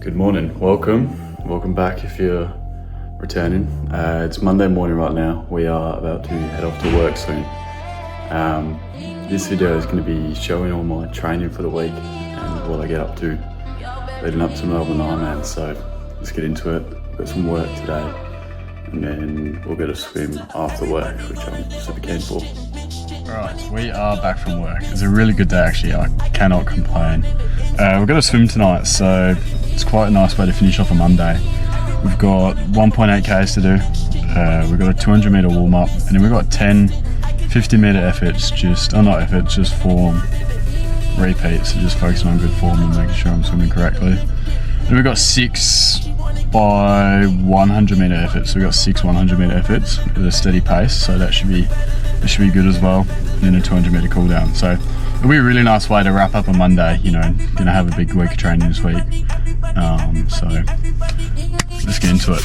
Good morning, welcome back if you're returning. It's Monday morning right now. We are about to head off to work soon. This video is going to be showing all my training for the week and what I get up to leading up to Melbourne Ironman. So let's get into it. Got some work today and then we'll get a swim after work, which I'm super keen for. Alright, we are back from work. It's a really good day actually, I cannot complain. We've got a swim tonight, so it's quite a nice way to finish off a Monday. We've got 1.8 k's to do, we've got a 200 metre warm up, and then we've got 10 50 metre efforts, just form repeats, so just focusing on good form and making sure I'm swimming correctly. And we've got 6 by 100 metre efforts, so we've got 6 100 metre efforts at a steady pace, so that should be good as well, and then a 200 metre cool down. So it'll be a really nice way to wrap up a Monday, you know, gonna have a big week of training this week. So let's get into it.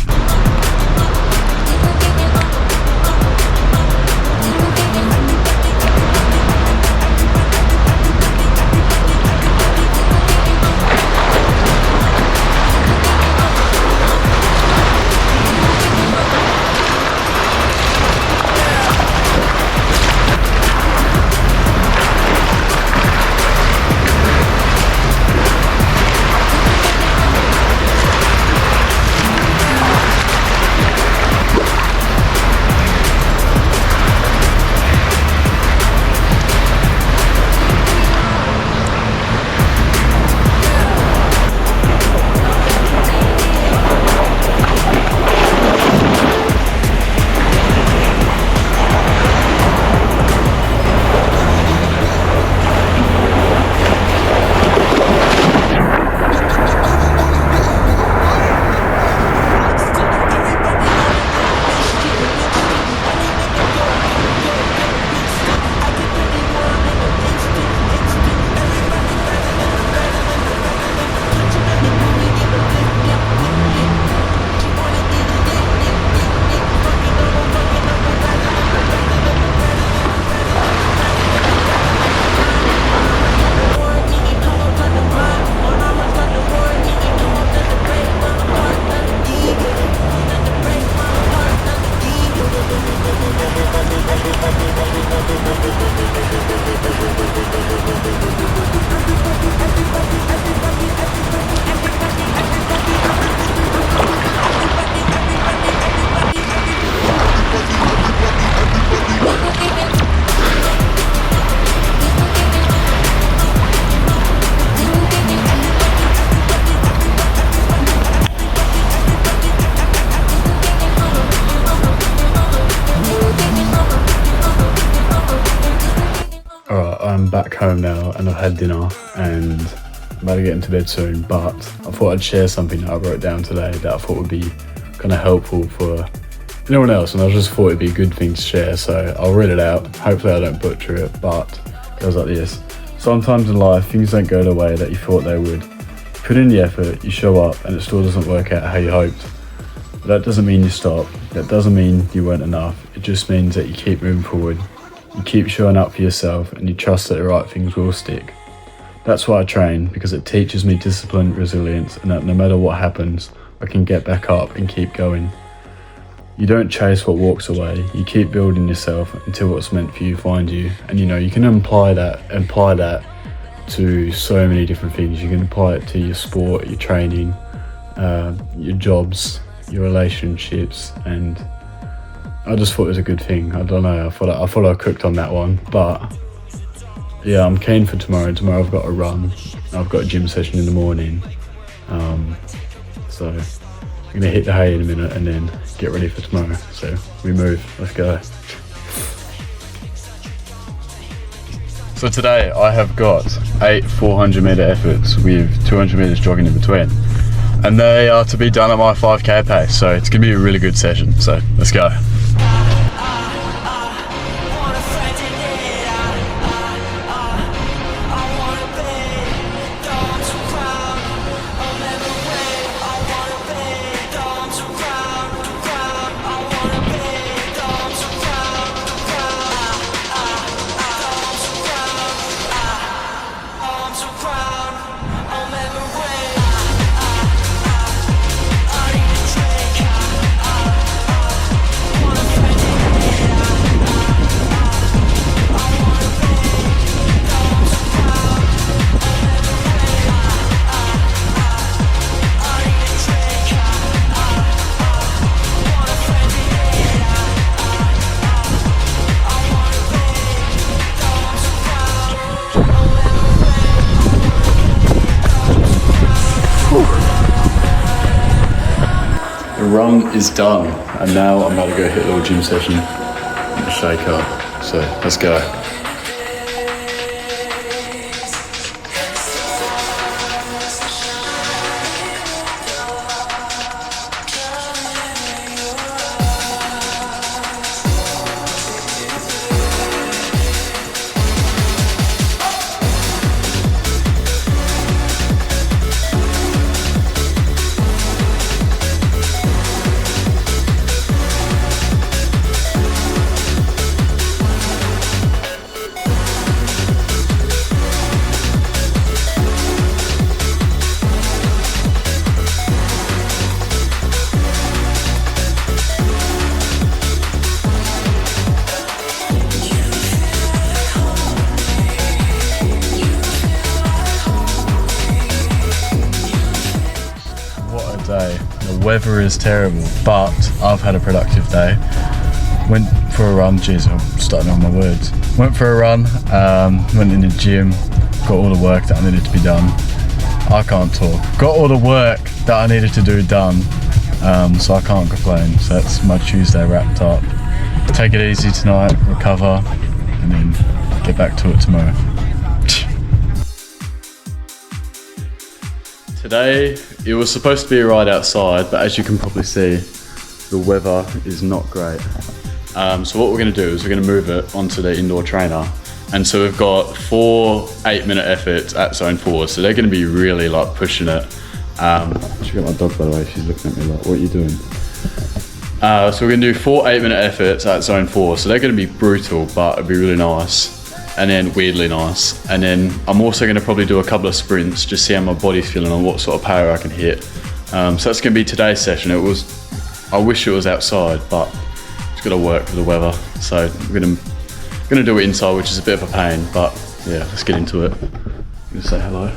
I'm back home now and I've had dinner and I'm about to get into bed soon, but I thought I'd share something that I wrote down today that I thought would be kind of helpful for anyone else, and I just thought it'd be a good thing to share, so I'll read it out. Hopefully I don't butcher it, but it goes like this. Sometimes in life things don't go the way that you thought they would. You put in the effort, you show up and it still doesn't work out how you hoped. But that doesn't mean you stop, that doesn't mean you weren't enough, it just means that you keep moving forward. You keep showing up for yourself and you trust that the right things will stick. That's why I train, because it teaches me discipline, resilience, and that no matter what happens, I can get back up and keep going. You don't chase what walks away, you keep building yourself until what's meant for you finds you. And you know, you can apply that to so many different things. You can apply it to your sport, your training, your jobs, your relationships, and I just thought it was a good thing. I don't know, I thought I cooked on that one, but yeah, I'm keen for tomorrow. Tomorrow I've got a run, I've got a gym session in the morning, so I'm gonna hit the hay in a minute and then get ready for tomorrow. So we move, let's go. So today I have got 8 400 metre efforts with 200 metres jogging in between, and they are to be done at my 5k pace, so it's gonna be a really good session, so let's go. run is done, and now I'm about to go hit a little gym session and shake up. So let's go. Day. The weather is terrible, but I've had a productive day. Went for a run, jeez, I'm starting on my words. Went for a run, went in the gym, got all the work that I needed to be done. I can't talk. Got all the work that I needed to do done, so I can't complain. So that's my Tuesday wrapped up. Take it easy tonight, recover, and then get back to it tomorrow. Today, it was supposed to be a ride outside, but as you can probably see, the weather is not great. So what we're gonna do is we're gonna move it onto the indoor trainer. And so we've got 4 8-minute efforts at zone 4. So they're gonna be really like pushing it. Should get my dog by the way, she's looking at me like, what are you doing? So we're gonna do 4 8-minute efforts at zone 4. So they're gonna be brutal, but it'll be really nice. And then weirdly nice. And then I'm also gonna probably do a couple of sprints, just see how my body's feeling and what sort of power I can hit. So that's gonna be today's session. I wish it was outside, but it's gotta work with the weather. So we're gonna do it inside, which is a bit of a pain, but yeah, let's get into it. I'm gonna say hello.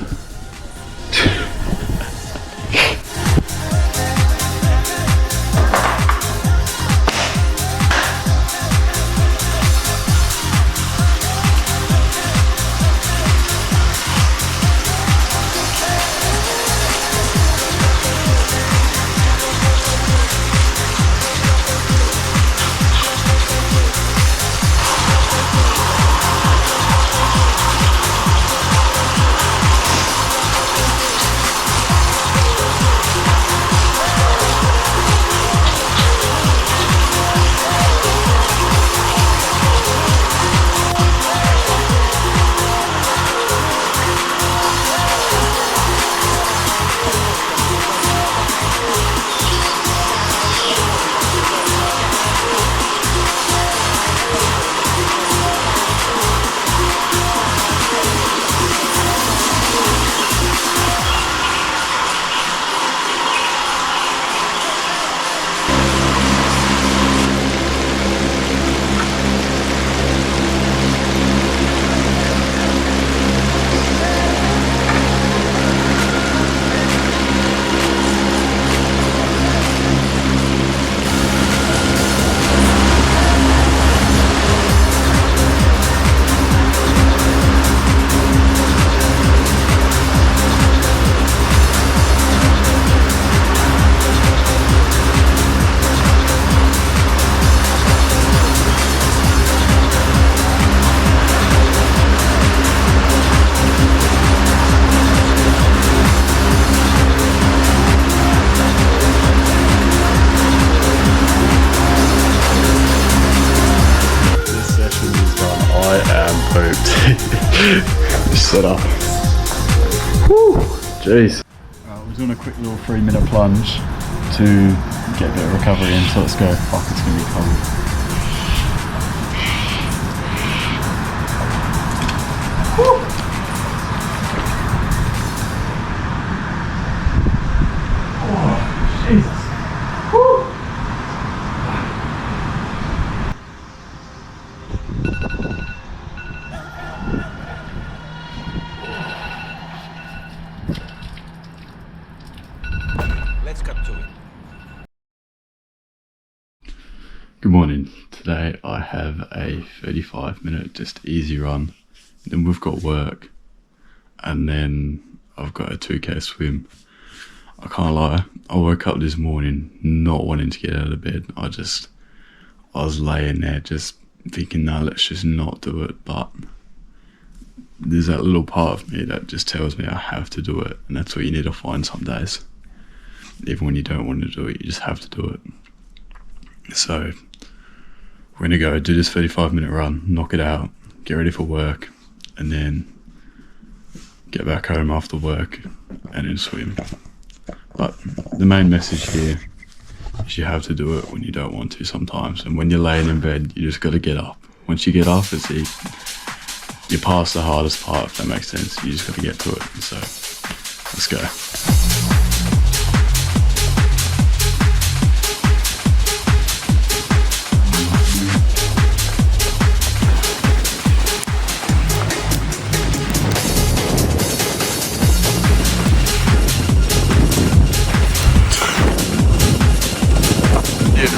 Just set up. Whew, jeez. We're doing a quick little 3-minute plunge to get a bit of recovery in, so let's go. Fuck, it's gonna be cold. Good morning. Today I have a 35-minute just easy run. Then we've got work, and then I've got a 2K swim. I can't lie, I woke up this morning not wanting to get out of bed. I was laying there just thinking, no, let's just not do it. But there's that little part of me that just tells me I have to do it. And that's what you need to find some days. Even when you don't want to do it, you just have to do it. So we're going to go do this 35-minute run, knock it out, get ready for work, and then get back home after work and then swim. But the main message here is you have to do it when you don't want to sometimes. And when you're laying in bed, you just got to get up. Once you get up, you're past the hardest part, if that makes sense. You just got to get to it. So let's go.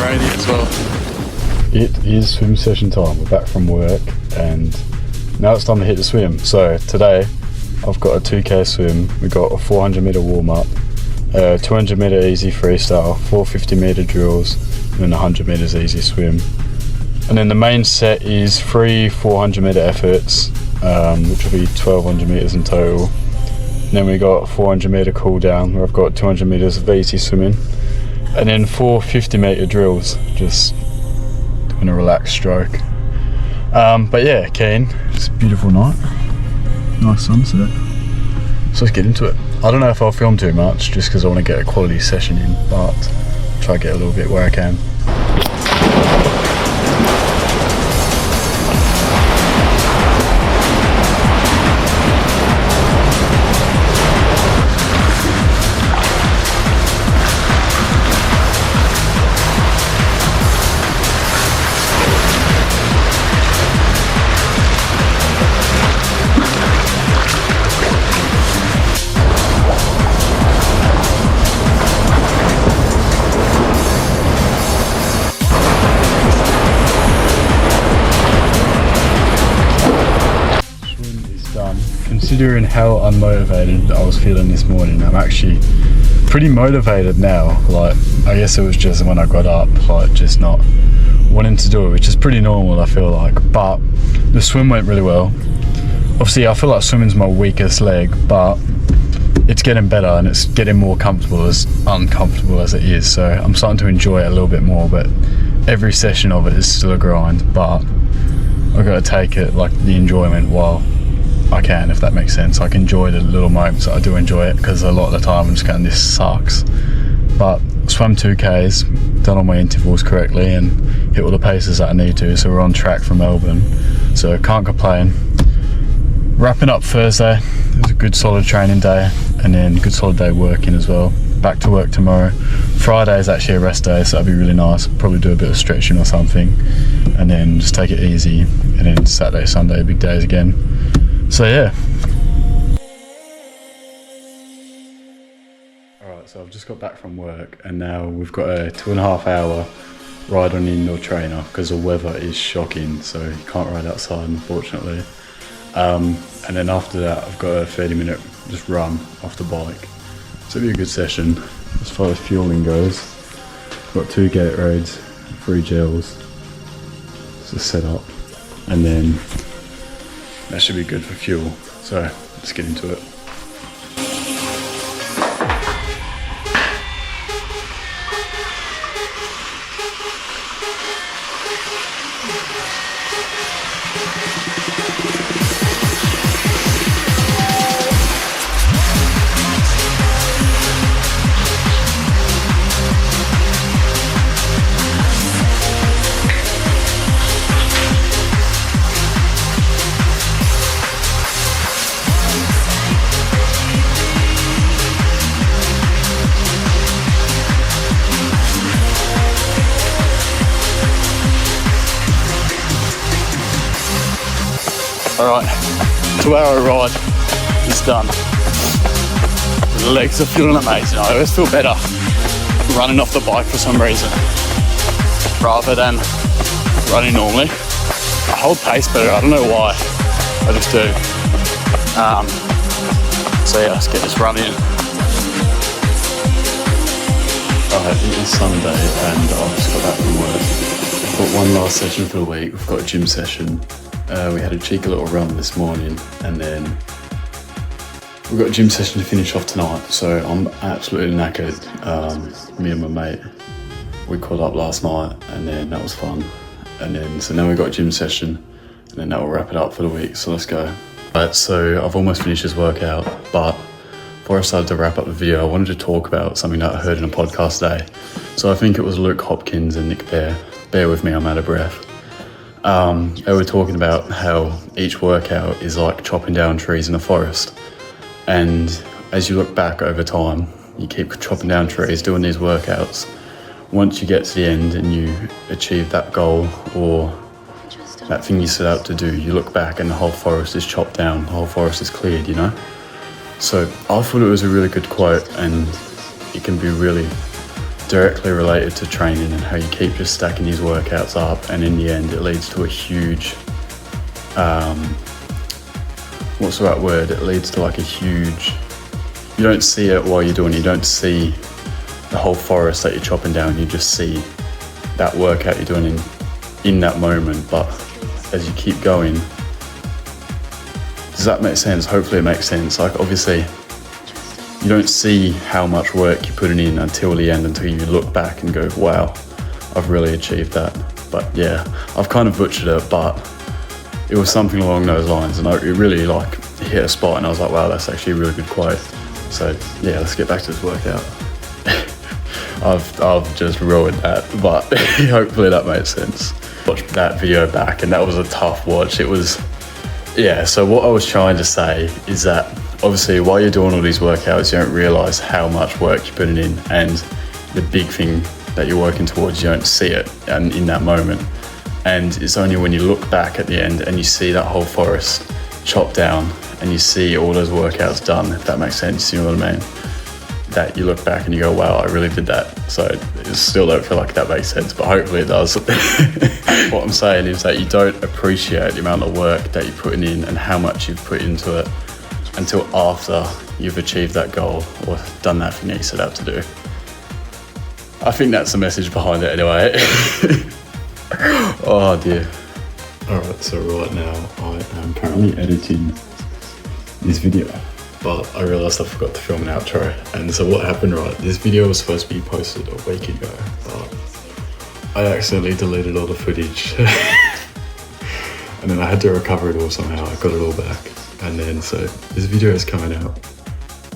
Rainy as well. It is swim session time. We're back from work and now it's time to hit the swim. So today I've got a 2k swim. We've got a 400 meter warm up, 200 meter easy freestyle, 450 meter drills, and then 100 meters easy swim. And then the main set is 3 400 meter efforts, which will be 1200 meters in total. And then we got a 400 meter cool down where I've got 200 meters of easy swimming. And then 4 50 meter drills, just doing a relaxed stroke. But yeah, keen. It's a beautiful night, nice sunset. So let's get into it. I don't know if I'll film too much, just because I want to get a quality session in, but I'll try to get a little bit where I can. Considering how unmotivated I was feeling this morning, I'm actually pretty motivated now. Like, I guess it was just when I got up, like just not wanting to do it, which is pretty normal, I feel like. But the swim went really well. Obviously I feel like swimming's my weakest leg, but it's getting better and it's getting more comfortable, as uncomfortable as it is. So I'm starting to enjoy it a little bit more, but every session of it is still a grind. But I've got to take it, like, the enjoyment while I can, if that makes sense. I can enjoy the little moments that I do enjoy it, because a lot of the time I'm just going, this sucks. But swam 2Ks, done all my intervals correctly and hit all the paces that I need to, so we're on track for Melbourne, so can't complain. Wrapping up Thursday, it was a good solid training day, and then good solid day working as well. Back to work tomorrow. Friday is actually a rest day, so that'd be really nice. Probably do a bit of stretching or something, and then just take it easy, and then Saturday, Sunday, big days again. So yeah. Alright, so I've just got back from work and now we've got a 2.5 hour ride on the indoor trainer because the weather is shocking, so you can't ride outside, unfortunately. And then after that I've got a 30-minute just run off the bike. So it'll be a good session. As far as fueling goes, got 2 Gatorades, 3 gels. It's a setup, and then that should be good for fuel. So let's get into it. Alright, 2-hour ride is done. The legs are feeling amazing. I always feel better running off the bike for some reason, rather than running normally. I hold pace better, I don't know why, I just do. So yeah, let's get this run in. It is Sunday and I've just got back from work. I've got one last session for the week. We've got a gym session. We had a cheeky little run this morning and then we've got a gym session to finish off tonight. So I'm absolutely knackered. Me and my mate, we caught up last night and then that was fun. And then, so now we've got a gym session and then that will wrap it up for the week. So let's go. Right, so I've almost finished this workout, but before I started to wrap up the video, I wanted to talk about something that I heard in a podcast today. So I think it was Luke Hopkins and Nick Bear. Bear with me, I'm out of breath. They were talking about how each workout is like chopping down trees in a forest. And as you look back over time, you keep chopping down trees, doing these workouts. Once you get to the end and you achieve that goal or that thing you set out to do, you look back and the whole forest is chopped down, the whole forest is cleared, you know? So I thought it was a really good quote and it can be really directly related to training and how you keep just stacking these workouts up and in the end it leads to a huge, what's the right word? It leads to like a huge, you don't see it while you're doing it, you don't see the whole forest that you're chopping down, you just see that workout you're doing in that moment, but as you keep going, does that make sense? Hopefully it makes sense. Like obviously, you don't see how much work you're putting in until the end, until you look back and go, wow, I've really achieved that. But yeah, I've kind of butchered it, but it was something along those lines and it really like hit a spot and I was like, wow, that's actually a really good quote. So yeah, let's get back to this workout. I've just ruined that, but hopefully that made sense. Watched that video back and that was a tough watch. It was, yeah, so what I was trying to say is that obviously while you're doing all these workouts, you don't realize how much work you're putting in and the big thing that you're working towards, you don't see it and in that moment. And it's only when you look back at the end and you see that whole forest chopped down and you see all those workouts done, if that makes sense, you know what I mean? That you look back and you go, wow, I really did that. So I still don't feel like that makes sense, but hopefully it does. What I'm saying is that you don't appreciate the amount of work that you're putting in and how much you've put into it until after you've achieved that goal or done that thing that you set out to do. I think that's the message behind it anyway. Oh dear. Alright, so right now I am currently editing this video, but I realised I forgot to film an outro. And so what happened, right, this video was supposed to be posted a week ago, but I accidentally deleted all the footage. And then I had to recover it all somehow. I got it all back. And then so this video is coming out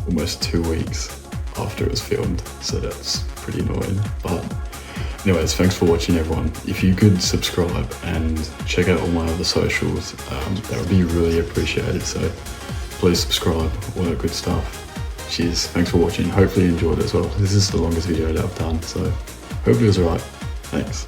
almost 2 weeks after it was filmed. So that's pretty annoying. But anyways, thanks for watching everyone. If you could subscribe and check out all my other socials, that would be really appreciated. So please subscribe, all that good stuff. Cheers, thanks for watching. Hopefully you enjoyed it as well. This is the longest video that I've done, so hopefully it was alright. Thanks.